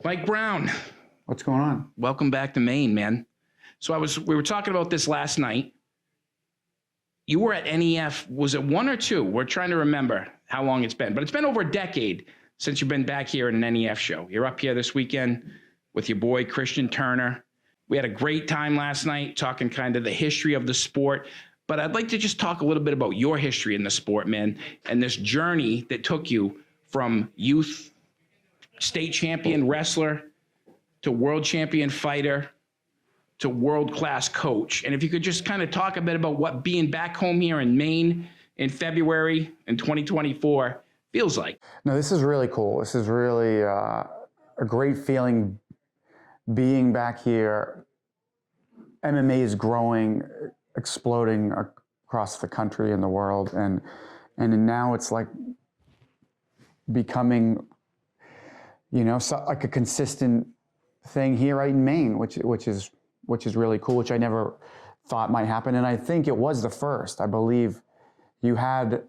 Mike Brown, What's going on? welcome back to Maine, man. So we were talking about this last night. You were at NEF, was it 1 or 2? We're trying to remember how long it's been, but it's been over a decade since you've been back here at an NEF show. You're up here this weekend with your boy, Christian Turner. We had a great time last night talking kind of the history of the sport, but I'd like to just talk a little bit about your history in the sport, man, and this journey that took you from youth state champion wrestler to world champion fighter to world-class coach. And if you could just kind of talk a bit about what being back home here in Maine in February in 2024 feels like. No, this is really cool. This is really a great feeling being back here. MMA is growing, exploding across the country and the world. And now it's like becoming, like a consistent thing here right in Maine, which is really cool, which I never thought might happen. And I think it was the first. I believe you had,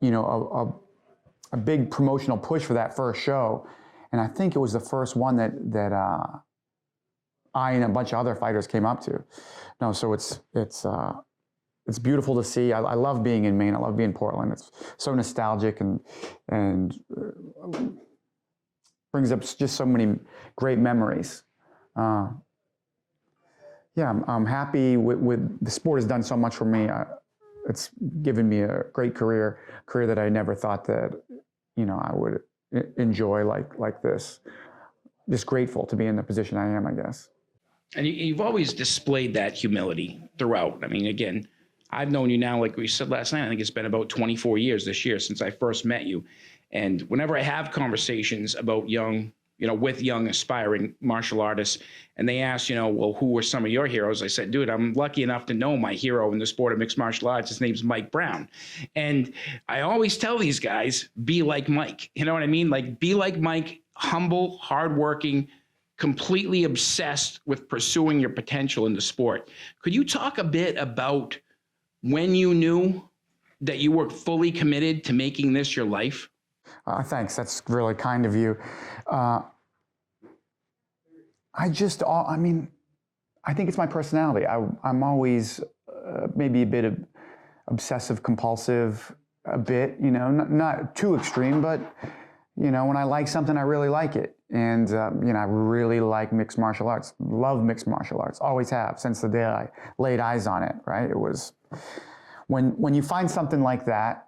a big promotional push for that first show. And I think it was the first one that I and a bunch of other fighters came up to. No, so it's beautiful to see. I love being in Maine. I love being in Portland. It's so nostalgic and brings up just so many great memories. I'm happy with the sport has done so much for me. It's given me a great career that I never thought that, I would enjoy like this. Just grateful to be in the position I am, I guess. And you've always displayed that humility throughout. I mean, again, I've known you now, like we said last night, I think it's been about 24 years this year since I first met you. And whenever I have conversations about with young aspiring martial artists, and they ask, well, who were some of your heroes? I said, dude, I'm lucky enough to know my hero in the sport of mixed martial arts. His name's Mike Brown. And I always tell these guys, be like Mike. You know what I mean? Like, be like Mike, humble, hardworking, completely obsessed with pursuing your potential in the sport. Could you talk a bit about when you knew that you were fully committed to making this your life? Thanks. That's really kind of you. I think it's my personality. I'm always maybe a bit of obsessive compulsive, a bit, not too extreme, but, when I like something, I really like it. And, I really like mixed martial arts, love mixed martial arts, always have since the day I laid eyes on it, right? It was, when you find something like that,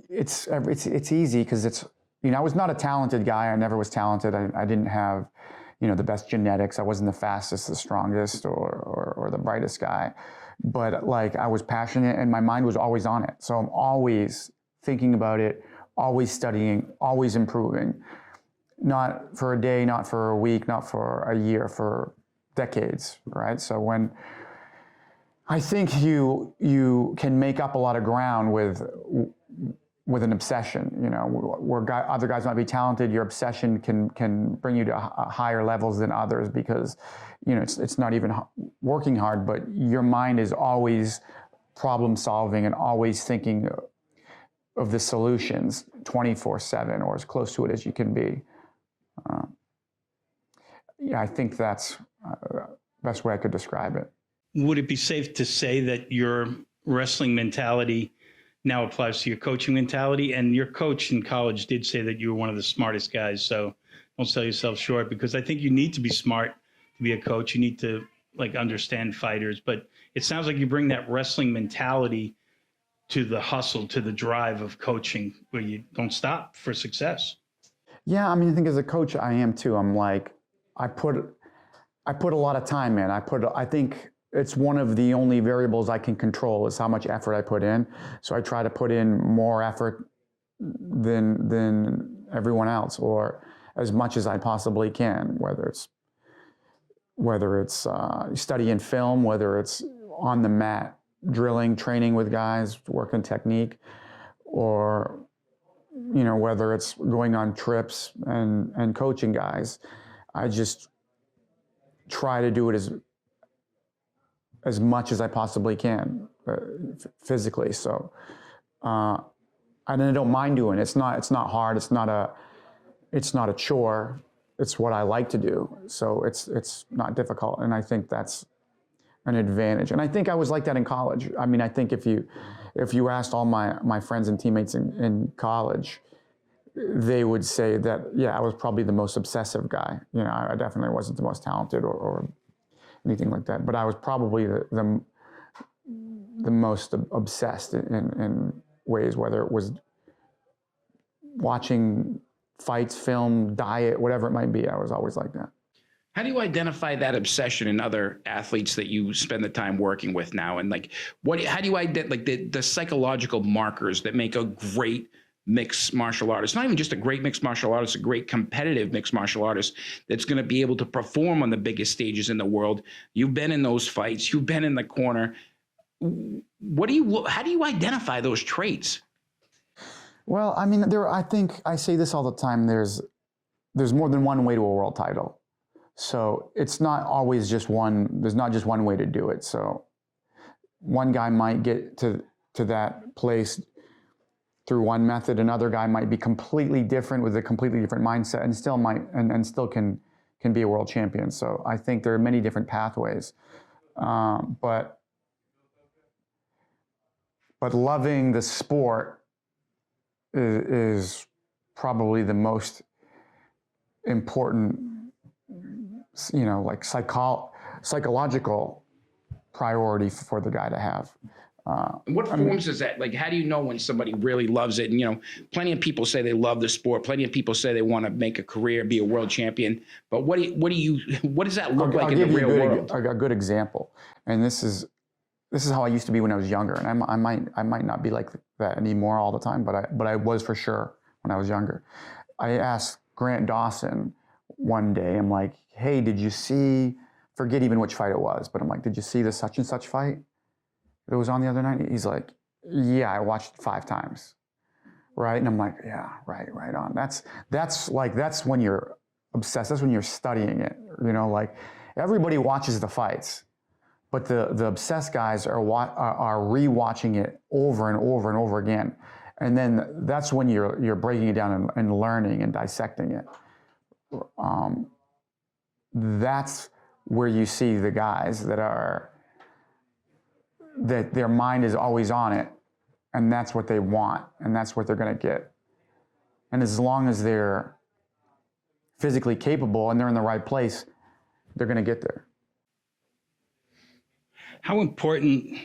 it's easy because I was not a talented guy. I never was talented. I didn't have, the best genetics. I wasn't the fastest, the strongest, or the brightest guy. But I was passionate and my mind was always on it. So I'm always thinking about it, always studying, always improving. Not for a day, not for a week, not for a year, for decades, right? So when I think you can make up a lot of ground with an obsession, where other guys might be talented, your obsession can bring you to higher levels than others because, it's not even working hard, but your mind is always problem solving and always thinking of the solutions 24/7 or as close to it as you can be. I think that's the best way I could describe it. Would it be safe to say that your wrestling mentality now applies to your coaching mentality? And your coach in college did say that you were one of the smartest guys. So don't sell yourself short, because I think you need to be smart to be a coach. You need to understand fighters, but it sounds like you bring that wrestling mentality to the hustle, to the drive of coaching, where you don't stop for success. Yeah. I think as a coach, I am too. I'm I put a lot of time in. I think it's one of the only variables I can control is how much effort I put in. So I try to put in more effort than everyone else, or as much as I possibly can, whether it's studying film, whether it's on the mat, drilling, training with guys, working technique, or, whether it's going on trips and coaching guys. I just try to do it as much as I possibly can physically. So, and I don't mind doing it. It's not hard. It's not it's not a chore. It's what I like to do. So it's not difficult. And I think that's an advantage. And I think I was like that in college. I mean, I think if you asked all my friends and teammates in college, they would say that, yeah, I was probably the most obsessive guy. You know, I definitely wasn't the most talented or anything like that. But I was probably the most obsessed in ways, whether it was watching fights, film, diet, whatever it might be. I was always like that. How do you identify that obsession in other athletes that you spend the time working with now? And like, how do you identify like the psychological markers that make a great mixed martial artist? Not even just a great mixed martial artist, a great competitive mixed martial artist that's going to be able to perform on the biggest stages in the world. You've been in those fights. You've been in the corner. How do you identify those traits? Well, I mean, I think I say this all the time. There's more than one way to a world title. So it's not always just one. There's not just one way to do it. So one guy might get to that place through one method. Another guy might be completely different with a completely different mindset, and still still can be a world champion. So I think there are many different pathways, but loving the sport is probably the most important, you know, like psychological priority for the guy to have. What forms is that? Like, how do you know when somebody really loves it? And, you know, plenty of people say they love the sport. Plenty of people say they want to make a career, be a world champion. But what does that look like in the real world? A good example. And this is how I used to be when I was younger. And I might not be like that anymore all the time, but I was for sure when I was younger. I asked Grant Dawson one day, I'm like, hey, did you see, forget even which fight it was, but I'm like, did you see the such and such fight that was on the other night? He's like, yeah, I watched it 5 times. Right? And I'm like, yeah, right on. That's when you're obsessed. That's when you're studying it. You know, like everybody watches the fights, but the obsessed guys are rewatching it over and over and over again. And then that's when you're breaking it down and learning and dissecting it. That's where you see the guys that their mind is always on it, and that's what they want, and that's what they're going to get. And as long as they're physically capable and they're in the right place, they're going to get there. How important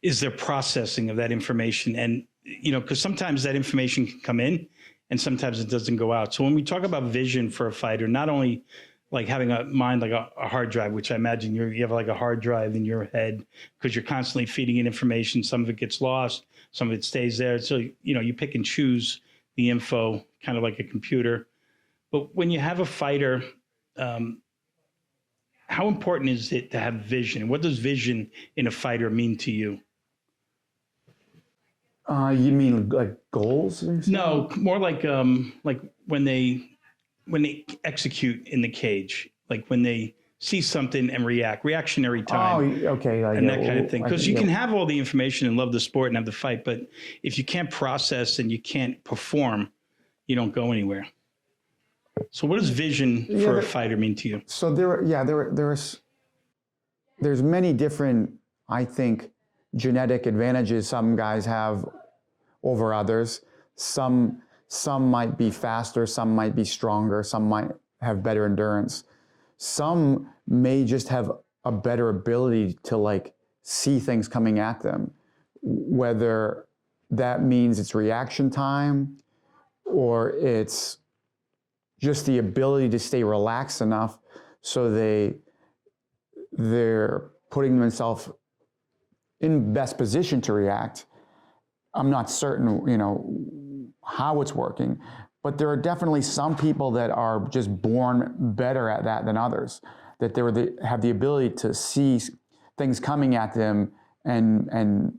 is their processing of that information? And, you know, because sometimes that information can come in and sometimes it doesn't go out. So when we talk about vision for a fighter, not only like having a mind like a hard drive, which I imagine you have like a hard drive in your head because you're constantly feeding in information. Some of it gets lost, some of it stays there. So, you know, you pick and choose the info, kind of like a computer. But when you have a fighter, how important is it to have vision? What does vision in a fighter mean to you? You mean like goals? No, more like when they execute in the cage, like when they see something and reactionary time. Oh, okay. And that kind of thing. Because you can have all the information and love the sport and have the fight, but if you can't process and you can't perform, you don't go anywhere. So what does vision for a fighter mean to you? So there's many different, I think, genetic advantages some guys have over others. Some might be faster, some might be stronger, some might have better endurance. Some may just have a better ability to like see things coming at them, whether that means it's reaction time or it's just the ability to stay relaxed enough so they're putting themselves in best position to react. I'm not certain, you know, how it's working, but there are definitely some people that are just born better at that than others, that they have the ability to see things coming at them and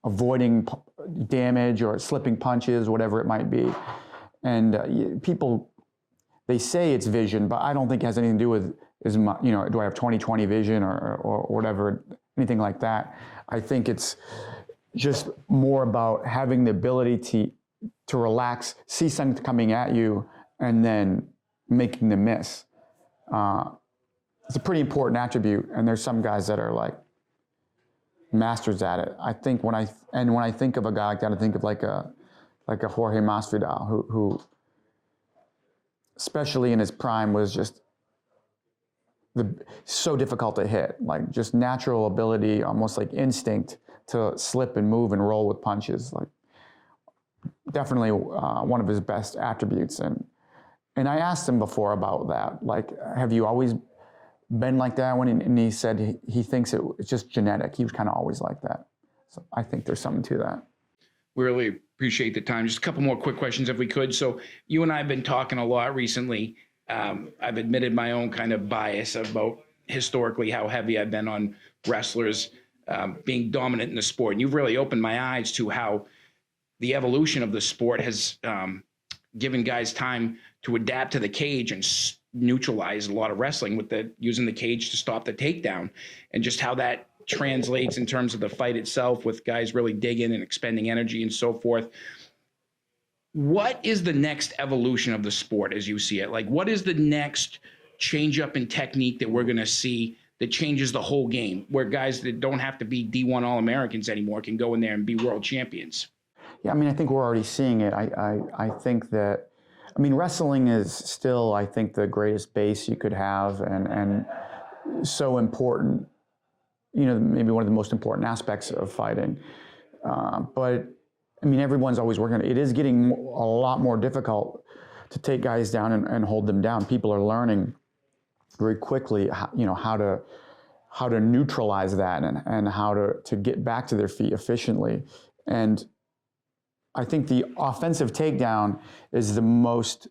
avoiding damage or slipping punches, whatever it might be. And people, they say it's vision, but I don't think it has anything to do with, you know, do I have 20/20 vision or whatever, anything like that. I think it's just more about having the ability to relax, see something coming at you, and then making the miss. It's a pretty important attribute, and there's some guys that are like masters at it. I think when I think of a guy like that, I think of like a Jorge Masvidal, who especially in his prime was just so difficult to hit, like just natural ability, almost like instinct to slip and move and roll with punches. Like definitely one of his best attributes. And I asked him before about that, like, have you always been like that? And he said he thinks it's just genetic. He was kind of always like that. So I think there's something to that. We really appreciate the time. Just a couple more quick questions if we could. So you and I have been talking a lot recently. I've admitted my own kind of bias about historically how heavy I've been on wrestlers being dominant in the sport. And you've really opened my eyes to how the evolution of the sport has given guys time to adapt to the cage and neutralize a lot of wrestling with using the cage to stop the takedown, and just how that translates in terms of the fight itself with guys really digging and expending energy and so forth. What is the next evolution of the sport as you see it? Like, what is the next change up in technique that we're going to see that changes the whole game, where guys that don't have to be D1 All-Americans anymore can go in there and be world champions? Yeah, I mean, I think we're already seeing it. I think that, I mean, wrestling is still, I think, the greatest base you could have, and so important, you know, maybe one of the most important aspects of fighting. But I mean, everyone's always working on it. It is getting a lot more difficult to take guys down and hold them down. People are learning very quickly, how to neutralize that and how to get back to their feet efficiently. And I think the offensive takedown is the most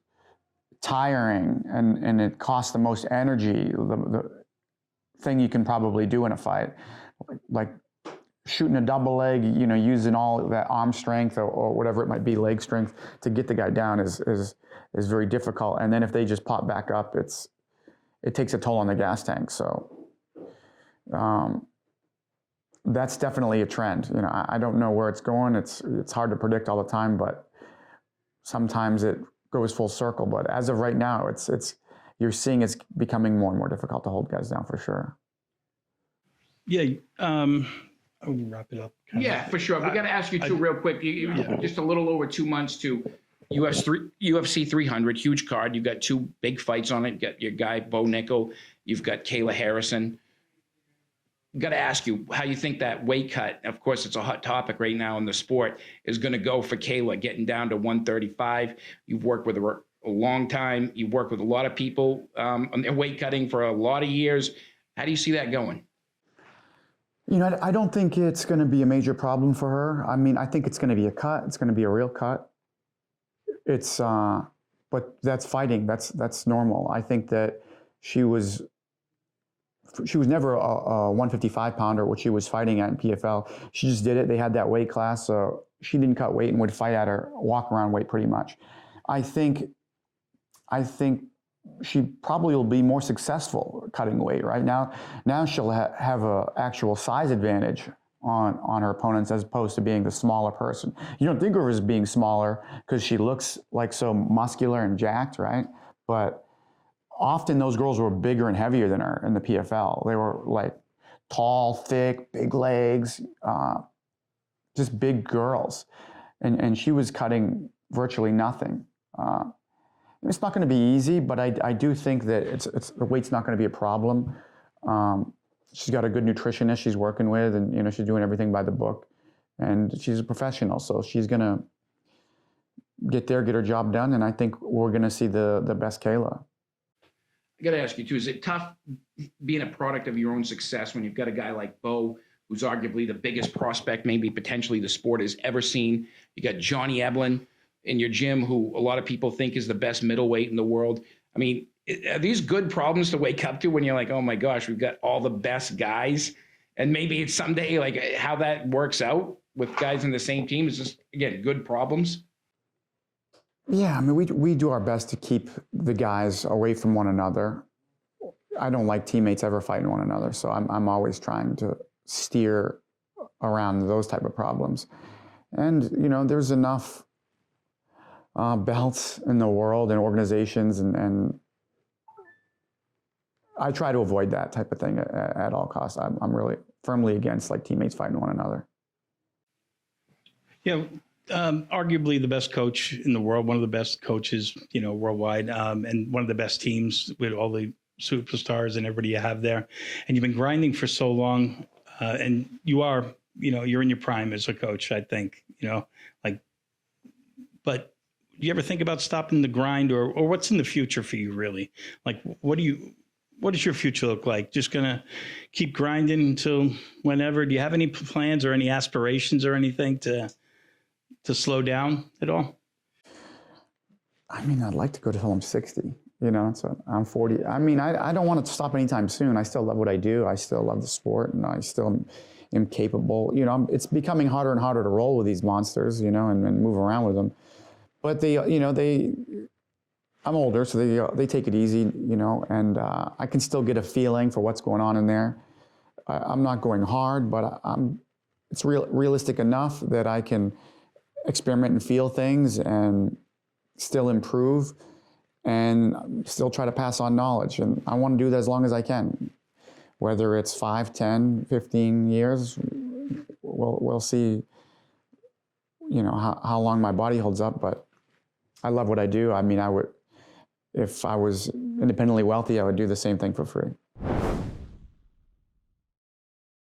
tiring, and it costs the most energy, the thing you can probably do in a fight. Like shooting a double leg, using all that arm strength or whatever it might be, leg strength, to get the guy down is very difficult. And then if they just pop back up, it takes a toll on the gas tank. So that's definitely a trend. I don't know where it's going. It's hard to predict all the time, but sometimes it goes full circle. But as of right now, you're seeing it's becoming more and more difficult to hold guys down for sure. Yeah. I'll wrap it up. Yeah, for sure. We got to ask you too, real quick. Just a little over 2 months to UFC 300, huge card. You've got two big fights on it. You got your guy Bo Nickel. You've got Kayla Harrison. Got to ask you how you think that weight cut, of course it's a hot topic right now in the sport, is going to go for Kayla, getting down to 135. You've worked with her a long time. You've worked with a lot of people on their weight cutting for a lot of years. How do you see that going? I don't think it's going to be a major problem for her. I mean, I think it's going to be a cut. It's going to be a real cut. But that's fighting. That's normal. I think that she was never a 155 pounder, which she was fighting at in PFL. She just did it. They had that weight class, so she didn't cut weight and would fight at her walk around weight pretty much. I think she probably will be more successful cutting weight right now. Now she'll have an actual size advantage on her opponents, as opposed to being the smaller person. You don't think of her as being smaller because she looks like so muscular and jacked, right? But often those girls were bigger and heavier than her in the PFL. They were like tall, thick, big legs, just big girls. And she was cutting virtually nothing. It's not going to be easy, but I do think that the weight's not going to be a problem. She's got a good nutritionist she's working with, and she's doing everything by the book. And she's a professional, so she's going to get her job done, and I think we're going to see the best Kayla. I got to ask you too, is it tough being a product of your own success when you've got a guy like Bo, who's arguably the biggest prospect maybe potentially the sport has ever seen? You got Johnny Eblen in your gym, who a lot of people think is the best middleweight in the world. I mean, are these good problems to wake up to when you're like, oh my gosh, we've got all the best guys? And maybe it's someday like how that works out with guys in the same team is just, again, good problems. Yeah, I mean, we do our best to keep the guys away from one another. I don't like teammates ever fighting one another, so I'm always trying to steer around those type of problems. And there's enough belts in the world and organizations, and I try to avoid that type of thing at all costs. I'm really firmly against like teammates fighting one another. Yeah, arguably the best coach in the world, one of the best coaches, worldwide, and one of the best teams with all the superstars and everybody you have there. And you've been grinding for so long, and you are, you're in your prime as a coach, I think, but do you ever think about stopping the grind, or what's in the future for you, really? Like, what does your future look like? Just gonna keep grinding until whenever? Do you have any plans or any aspirations or anything to slow down at all? I mean, I'd like to go till I'm 60, so I'm 40. I mean, I don't want to stop anytime soon. I still love what I do. I still love the sport, and I still am capable. It's becoming harder and harder to roll with these monsters, and move around with them. But I'm older, so they take it easy, and I can still get a feeling for what's going on in there. I'm not going hard, but it's realistic enough that I can experiment and feel things and still improve and still try to pass on knowledge. And I want to do that as long as I can. Whether it's 5, 10, 15 years, we'll see, how long my body holds up. But I love what I do. I mean, if I was independently wealthy, I would do the same thing for free.